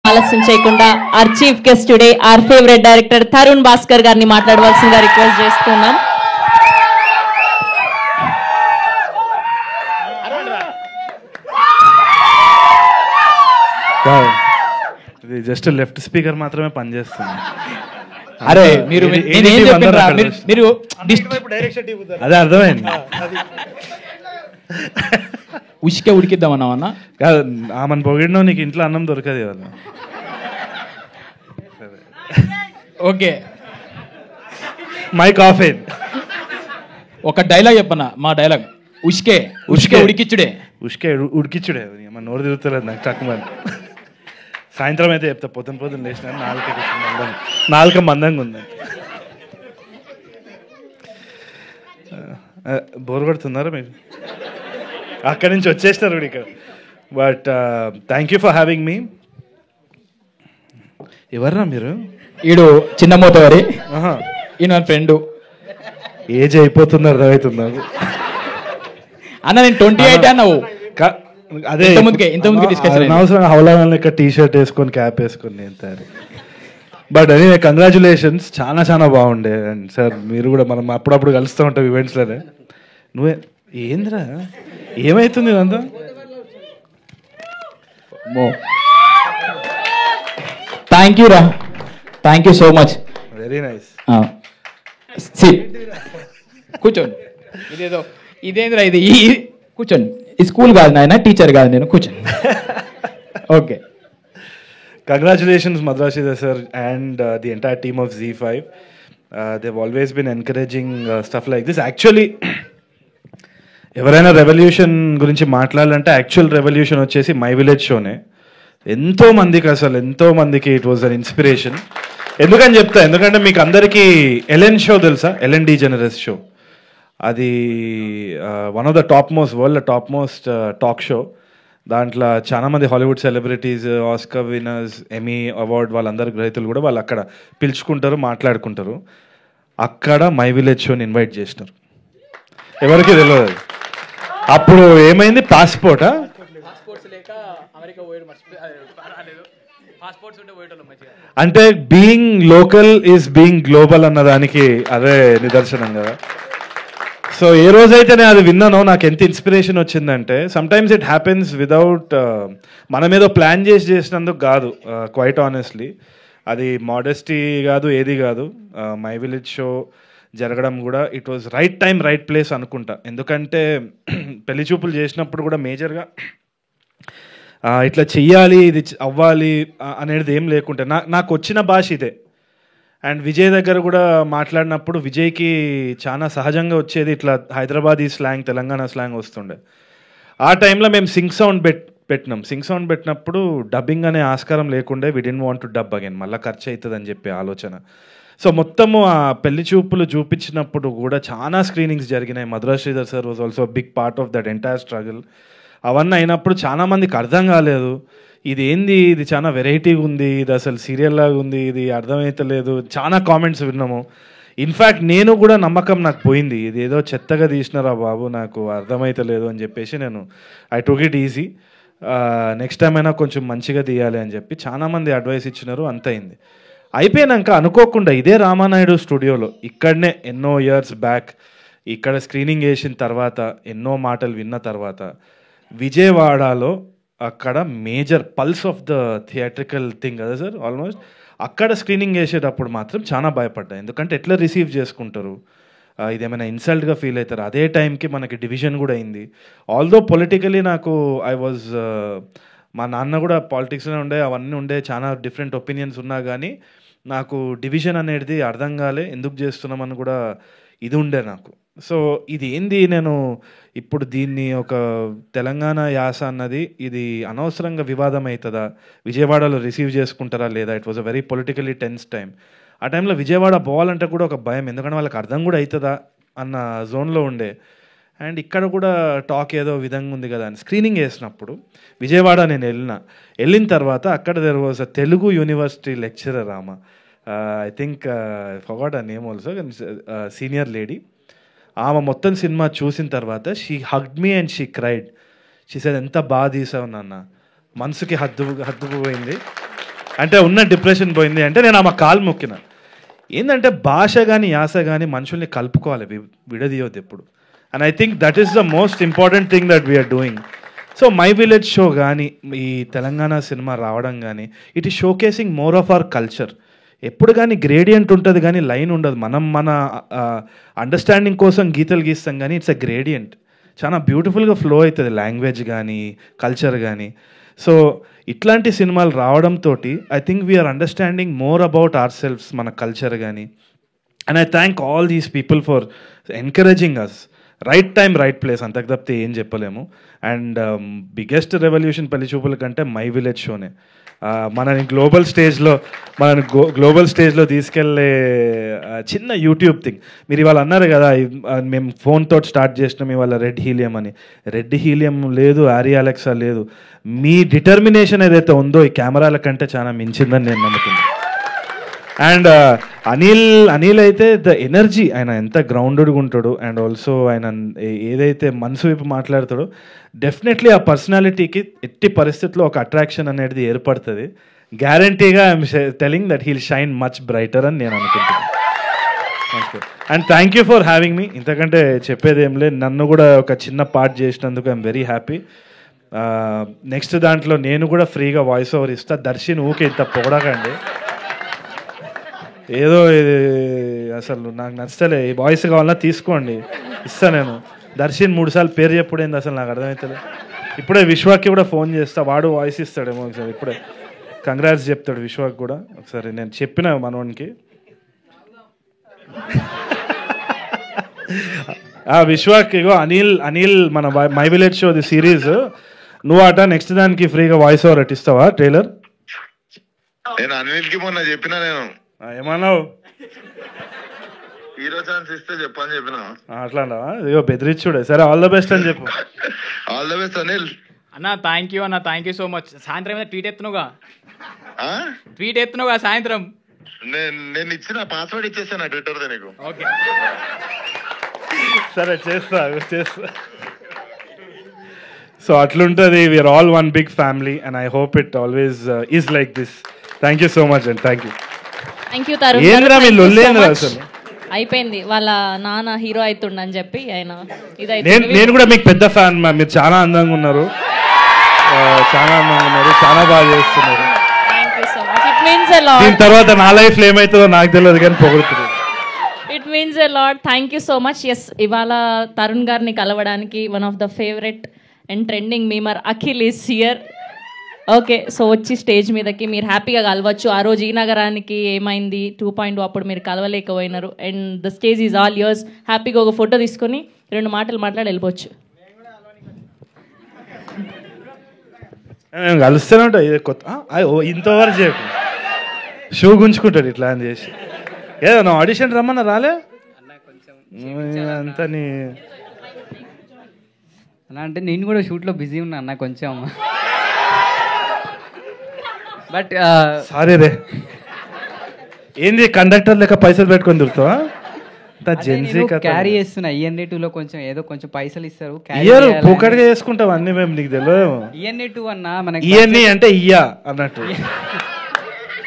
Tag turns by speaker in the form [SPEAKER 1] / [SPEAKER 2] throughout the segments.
[SPEAKER 1] ఆలస్యం చేయకుండా our chief guest today our favourite director Tarun Bhaskar గారిని మాట్లాడవలసిందిగా రిక్వెస్ట్ చేస్తున్నాం.
[SPEAKER 2] ఇది జస్ట్ లెఫ్ట్ స్పీకర్ మాత్రమే పనిచేస్తుంది.
[SPEAKER 3] అరే మీరు మీరు
[SPEAKER 2] అదే అర్థమైంది.
[SPEAKER 3] ఉసికే ఉడికిద్దామన్నా
[SPEAKER 2] కాదు, ఆమెను పొగిడినో నీకు ఇంట్లో అన్నం దొరకదు కదా.
[SPEAKER 3] ఓకే,
[SPEAKER 2] మైక్ ఆఫ్ అయింది.
[SPEAKER 3] ఒక డైలాగ్ చెప్పన్నా, మా డైలాగ్ ఉసికే ఉసికే ఉడికిచ్చుడే.
[SPEAKER 2] ఉష్కే ఉడికిచ్చుడే. మన నోరు తిరుగుతలేదు నాకు తక్కువ. సాయంత్రం అయితే చెప్తా, పొద్దున లేచిన నాలుక మందంగా ఉంది. బోర్ కొడుతున్నారా మీరు? అక్కడి నుంచి వచ్చేసినారు ఇక్కడ. But thank you for having me. ఎవర్రా మీరు?
[SPEAKER 3] ఈడు చిన్న మోతవారి, ఈయన ఫ్రెండ్.
[SPEAKER 2] ఏజ్ అయిపోతుంది, అర్థమవుతుంది
[SPEAKER 3] అన్న. నేను 28 అన్నావు.
[SPEAKER 2] అదే
[SPEAKER 3] ఇంతకుముందుకే డిస్కషన్.
[SPEAKER 2] అనవసరంగా హౌలా లెక్క టీ షర్ట్ వేసుకొని క్యాప్ వేసుకొని నేను తయారు. బట్ అని కంగ్రాచులేషన్స్, చాలా బాగుండే. అండ్ సార్ మీరు కూడా మనం అప్పుడప్పుడు కలుస్తూ ఉంటాం ఈవెంట్స్లోనే. నువ్వే ఏంద్రా, ఏమవుతుంది ఇదంతా?
[SPEAKER 3] థ్యాంక్ యూ రా, thank you so much.
[SPEAKER 2] Very nice.
[SPEAKER 3] కూర్చోండి. ఇదేంద్రా ఇది? కూర్చోండి. ఈ స్కూల్ కాదు నాయన, టీచర్ కాదు నేను. కూర్చోండి. Okay.
[SPEAKER 2] Congratulations Madrashida sir and the entire team of Z5. They've always been encouraging stuff like this. Actually, ఎవరైనా రెవల్యూషన్ గురించి మాట్లాడాలంటే యాక్చువల్ రెవల్యూషన్ వచ్చేసి మై విలేజ్ షోనే. ఎంతో మందికి ఇట్ వాజ్ అన్ ఇన్స్పిరేషన్. ఎందుకని చెప్తా, ఎందుకంటే మీకు అందరికీ ఎలెన్ షో తెలుసా? Ellen DeGeneres show. అది one of the world top most talk show. దాంట్లో చాలామంది Hollywood celebrities, Oscar winners, Emmy award వాళ్ళందరి గ్రహీతలు కూడా వాళ్ళు అక్కడ పిలుచుకుంటారు, మాట్లాడుకుంటారు. అక్కడ మై విలేజ్ షోని ఇన్వైట్ చేసినారు. ఎవరికి తెలియదు. అప్పుడు ఏమైంది? పాస్పోర్టా? అంటే being local is being global అన్న దానికి అదే నిదర్శనం కదా. సో ఏ రోజైతే అది విన్నానో నాకు ఎంత ఇన్స్పిరేషన్ వచ్చిందంటే, సమ్టైమ్స్ ఇట్ హ్యాపెన్స్ విదౌట్ మనం ఏదో ప్లాన్ చేసినందుకు కాదు. క్వైట్ ఆనెస్ట్లీ అది మోడెస్టీ కాదు, ఏది కాదు. మై విలేజ్ షో జరగడం కూడా it was right time right place అనుకుంటా. ఎందుకంటే పెళ్లి చూపులు చేసినప్పుడు కూడా మేజర్గా ఇట్లా చెయ్యాలి, ఇది అవ్వాలి అనేది ఏం లేకుంటే నాకు వచ్చిన భాష ఇదే. అండ్ విజయ్ దగ్గర కూడా మాట్లాడినప్పుడు విజయ్కి చాలా సహజంగా వచ్చేది ఇట్లా హైదరాబాదీ స్లాంగ్, తెలంగాణ స్లాంగ్ వస్తుండే. ఆ టైంలో మేము సింగ్ సౌండ్ పెట్టినాం. సింగ్ సౌండ్ పెట్టినప్పుడు డబ్బింగ్ అనే ఆస్కారం లేకుండే. We don't want to dub again, మళ్ళీ ఖర్చు అవుతుంది అని చెప్పి ఆలోచన. సో మొత్తము ఆ పెళ్లి చూపులు చూపించినప్పుడు కూడా చాలా స్క్రీనింగ్స్ జరిగినాయి. Madhura Sridhar sir was also big part of that entire struggle. అవన్నీ అయినప్పుడు చాలామందికి అర్థం కాలేదు, ఇది ఏంది, ఇది చాలా వెరైటీగా ఉంది, ఇది అసలు సీరియల్ లాగా ఉంది, ఇది అర్థమవుతలేదు. చాలా కామెంట్స్ విన్నాము. ఇన్ఫ్యాక్ట్ నేను కూడా నమ్మకం నాకు పోయింది, ఇది ఏదో చెత్తగా తీసినారా బాబు, నాకు అర్థమవుతలేదు అని చెప్పేసి నేను I took it easy. Next time అయినా కొంచెం మంచిగా తీయాలి అని చెప్పి చాలామంది అడ్వైస్ ఇచ్చినారు. అంత అయింది. అయిపోయాక అనుకోకుండా ఇదే రామానాయుడు స్టూడియోలో ఇక్కడనే ఎన్నో ఇయర్స్ బ్యాక్ ఇక్కడ స్క్రీనింగ్ వేసిన తర్వాత, ఎన్నో మాటలు విన్న తర్వాత విజయవాడలో అక్కడ major pulse of the theatrical thing కదా సార్, ఆల్మోస్ట్ అక్కడ స్క్రీనింగ్ చేసేటప్పుడు మాత్రం చాలా భయపడ్డా. ఎందుకంటే ఎట్లా రిసీవ్ చేసుకుంటారు, ఇదేమైనా ఇన్సల్ట్గా ఫీల్ అవుతారు. అదే టైంకి మనకి డివిజన్ కూడా అయింది. ఆల్దో పొలిటికలీ నాకు మా నాన్న కూడా పాలిటిక్స్లో ఉండే, అవన్నీ ఉండే, చాలా డిఫరెంట్ ఒపీనియన్స్ ఉన్నా కానీ నాకు డివిజన్ అనేది అర్థం కాలే, ఎందుకు చేస్తున్నామని కూడా ఇది ఉండే నాకు. సో ఇది ఏంది, నేను ఇప్పుడు దీన్ని ఒక తెలంగాణ యాస అన్నది ఇది అనవసరంగా వివాదం అవుతుందా, విజయవాడలో రిసీవ్ చేసుకుంటారా లేదా? It was a very politically tense time. ఆ టైంలో విజయవాడ పోవాలంటే కూడా ఒక భయం, ఎందుకంటే వాళ్ళకి అర్థం కూడా అవుతుందా అన్న జోన్లో ఉండే. అండ్ ఇక్కడ కూడా టాక్ ఏదో విధంగా ఉంది కదా అని స్క్రీనింగ్ వేసినప్పుడు విజయవాడ నేను వెళ్ళిన తర్వాత అక్కడ there was a Telugu university lecturer. I think forgot ఆ నేమ్ ఆల్సో, సీనియర్ లేడీ. ఆమె మొత్తం సినిమా చూసిన తర్వాత she hugged me and she cried. She said ఎంత బాగా తీసావు నాన్న, మనసుకి హద్దుకుపోయింది. అంటే ఉన్న డిప్రెషన్ పోయింది అంటే నేను ఆమె కాలు మొక్కిన. ఏంటంటే భాష కానీ యాస కానీ మనుషుల్ని కలుపుకోవాలి, విడదీయొద్దు ఎప్పుడు. And I think that is the most important thing that we're doing. So my village show కానీ ఈ తెలంగాణ సినిమా రావడం కానీ it is showcasing more of our culture. ఎప్పుడు కానీ గ్రేడియంట్ ఉంటుంది కానీ లైన్ ఉండదు. మనం మన అండర్స్టాండింగ్ కోసం గీతలు గీస్తాం కానీ ఇట్స్ అ గ్రేడియంట్. చాలా బ్యూటిఫుల్గా ఫ్లో అవుతుంది లాంగ్వేజ్ కానీ కల్చర్ కానీ. సో ఇట్లాంటి సినిమాలు రావడంతో I think we are understanding more about our selves, మన కల్చర్ కానీ. And I thank all these people for encouraging us. Right time right place, అంతకు తప్పితే ఏం చెప్పలేము. అండ్ బిగ్గెస్ట్ రెవల్యూషన్ పెళ్లి చూపుల కంటే మై విలేజ్ షోనే మనని గ్లోబల్ స్టేజ్లో తీసుకెళ్లే చిన్న యూట్యూబ్ థింగ్. మీరు ఇవాళ అన్నారు కదా మేము ఫోన్తో స్టార్ట్ చేసినాం ఇవాళ రెడ్ హీలియం అని. రెడ్ హీలియం లేదు, ఆరి అలెక్సా లేదు. మీ డిటర్మినేషన్ ఏదైతే ఉందో ఈ కెమెరాల కంటే చాలా మించిందని నేను నమ్ముతున్నాను. అండ్ అనిల్ అయితే ద ఎనర్జీ, ఆయన ఎంత గ్రౌండెడ్గా ఉంటాడు అండ్ ఆల్సో ఆయన ఏదైతే మనసు వైపు మాట్లాడతాడో డెఫినెట్లీ ఆ పర్సనాలిటీకి ఎట్టి పరిస్థితుల్లో ఒక అట్రాక్షన్ అనేది ఏర్పడుతుంది. గ్యారంటీగా I'm telling that heal shine much brighter అని నేను అనుకుంటున్నాను. And thank you for having me. ఇంతకంటే చెప్పేది ఏం లేదు. నన్ను కూడా ఒక చిన్న పార్ట్ చేసినందుకు ఐఎమ్ వెరీ హ్యాపీ. నెక్స్ట్ దాంట్లో నేను కూడా ఫ్రీగా వాయిస్ ఓవర్ ఇస్తా. దర్శన్ ఊకే ఇంత పొగడకండి, ఏదో ఇది అసలు నాకు నచ్చలే. ఈ వాయిస్ కావాలన్నా తీసుకోండి, ఇస్తా నేను. దర్శన్ 3 సార్లు పేరు చెప్పుడేంది అసలు నాకు అర్థమవుతుంది. ఇప్పుడే విశ్వాకి కూడా ఫోన్ చేస్తా, వాడు వాయిస్ ఇస్తాడేమో ఒకసారి. ఇప్పుడే కంగ్రాట్స్ చెప్తాడు విశ్వాకి కూడా ఒకసారి. నేను చెప్పిన మనోనికి విశ్వాకి ఇగో అనిల్ మన my village show the series నువ్వు అట నెక్స్ట్ దానికి ఫ్రీగా వాయిస్ ఓవర్ అట్టిస్తావా ట్రైలర్?
[SPEAKER 4] నేను అనిల్కి మొన్న చెప్పినా, నేను
[SPEAKER 2] ఏమన్నావు?
[SPEAKER 4] హీరో ఛాన్స్ ఇస్తే చెప్పని చెప్పిన.
[SPEAKER 2] అట్లా ఇగో బెదిరించుడే. సరే ఆల్ ద బెస్ట్ అని చెప్పు.
[SPEAKER 4] ఆల్ ద బెస్ట్ అనిల్
[SPEAKER 3] అన్న. థ్యాంక్ యూ అన్న, థ్యాంక్ యూ సో మచ్. సాయంత్రం మీద ట్వీట్ ఎత్తునుగా సాయంత్రం.
[SPEAKER 4] నేను ఇచ్చిన పాస్వర్డ్ ఇచ్చేసాను ట్విట్టర్ దే నీకు.
[SPEAKER 3] ఓకే
[SPEAKER 2] సరే చేస్తా. సో అట్లుంటుంది. We are all one big family and I hope it always is like this. Thank you so much and thank you.
[SPEAKER 1] Thank you Tarun.
[SPEAKER 2] ఏంద్రా మీ లొల్లేంద్రా అసలు?
[SPEAKER 1] అయిపోయింది, వాళ్ళ నాన్న హీరో అవుతుండని చెప్పి ఆయన
[SPEAKER 2] నేను కూడా మీకు పెద్ద ఫ్యాన్. మీరు చాలా అందంగా ఉన్నారు, చాలా బాగా చేస్తున్నారు. దీని తర్వాత నా లైఫ్ లో ఏమవుతుందో నాకు తెలియదు కానీ పొగుడుతుంది.
[SPEAKER 1] It means a lot. Thank you so much. Yes, ఇవాళ తరుణ్ గారిని కలవడానికి one of the favourite and trending memer Akhil is here. Okay, so వచ్చి స్టేజ్ మీదకి మీరు హ్యాపీగా కలవచ్చు. ఆ రోజు ఈ నగరానికి ఏమైంది 2.0 అప్పుడు మీరు కలవలేకపోయినారు. And the stage is all yours. హ్యాపీగా ఒక ఫోటో తీసుకొని 2 మాటలు మాట్లాడి వెళ్ళిపోవచ్చు.
[SPEAKER 2] మేము కలుస్తూనే ఉంటాం. ఇది కొత్త ఇంతవరకు చెప్పు షూ గుంజుకుంటాడు ఇట్లా అని చేసి. ఏదో నా ఆడిషన్ రమ్మన్నా రాలే అంతా నీ
[SPEAKER 5] అలా అంటే నేను కూడా షూట్లో బిజీ ఉన్నా అన్న కొంచెం. బట్
[SPEAKER 2] సారీ రే, ఏంది కండక్టర్ లెక్క పైసలు పెట్టుకొని దొరుకుతావా?
[SPEAKER 5] క్యారీ చేస్తున్నా. ఈఎన్ఏ 2లో కొంచెం ఏదో కొంచెం పైసలు ఇస్తారు,
[SPEAKER 2] పూకడిగా చేసుకుంటావు అన్ని. మేము నీకు తెలియదు.
[SPEAKER 5] ఈఎన్ఏ 2 అన్న మనకి
[SPEAKER 2] ఈఎన్ఈ అంటే ఇయ్యా అన్నట్టు.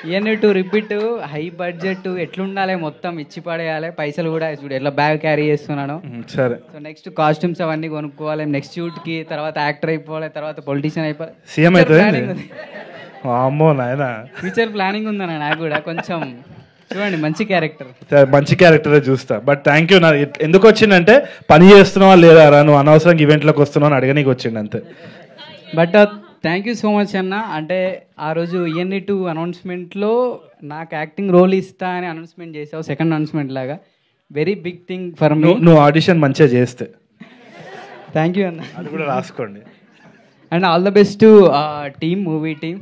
[SPEAKER 5] ఈఎన్ఏ 2 రిపీట్ హై బడ్జెట్ ఎట్లుండాలి, మొత్తం ఇచ్చి పడేయాలి. పైసలు కూడా చూడు ఎట్లా బ్యాగ్ క్యారీ చేస్తున్నాను.
[SPEAKER 2] సరే,
[SPEAKER 5] సో నెక్స్ట్ కాస్ట్యూమ్స్ అవన్నీ కొనుక్కోవాలి, నెక్స్ట్ షూట్ కి, తర్వాత యాక్టర్ అయిపోవాలి, తర్వాత పొలిటీషియన్ అయిపోవాలి,
[SPEAKER 2] సీఎం అవుతుంది. అమ్మో నాయనా,
[SPEAKER 5] ఫ్యూచర్ ప్లానింగ్ ఉందన్న నాకు కూడా. కొంచెం చూడండి, మంచి క్యారెక్టర్,
[SPEAKER 2] మంచి క్యారెక్టరే చూస్తా. But thank you. ఎందుకు వచ్చిందంటే పని చేస్తున్నావా లేదా రా, నువ్వు అనవసరంగా ఈవెంట్లోకి వస్తున్నావు అని అడగనీకి వచ్చింది అంతే.
[SPEAKER 5] But thank you so much అన్న. అంటే ఆ రోజు ఈఎన్ఈ 2 అనౌన్స్మెంట్లో నాకు యాక్టింగ్ రోల్ ఇస్తా అని అనౌన్స్మెంట్ చేసావు, సెకండ్ అనౌన్స్మెంట్ లాగా. Very big thing for me.
[SPEAKER 2] నువ్వు ఆడిషన్ మంచిగా చేస్తే.
[SPEAKER 5] థ్యాంక్ యూ అన్న,
[SPEAKER 2] అది కూడా రాసుకోండి.
[SPEAKER 5] And all the best to team, movie team.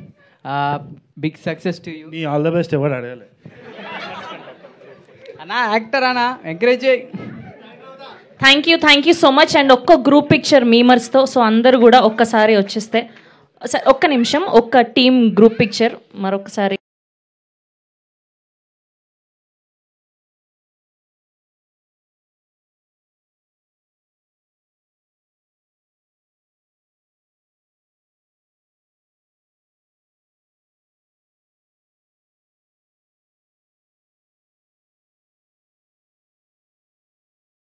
[SPEAKER 5] Big success to you.
[SPEAKER 2] నీ ఆల్ ద బెస్ట్ ఎవరు అడగాలి
[SPEAKER 5] అన్నా, యాక్టర్ అన్నా, ఎంకరేజ్ చేయి.
[SPEAKER 1] Thank you so much. And ఒక్క గ్రూప్ పిక్చర్ మీమర్స్తో, సో అందరు కూడా ఒక్కసారి వచ్చేస్తే ఒక్క నిమిషం, ఒక్క టీమ్ గ్రూప్ పిక్చర్ మరొకసారి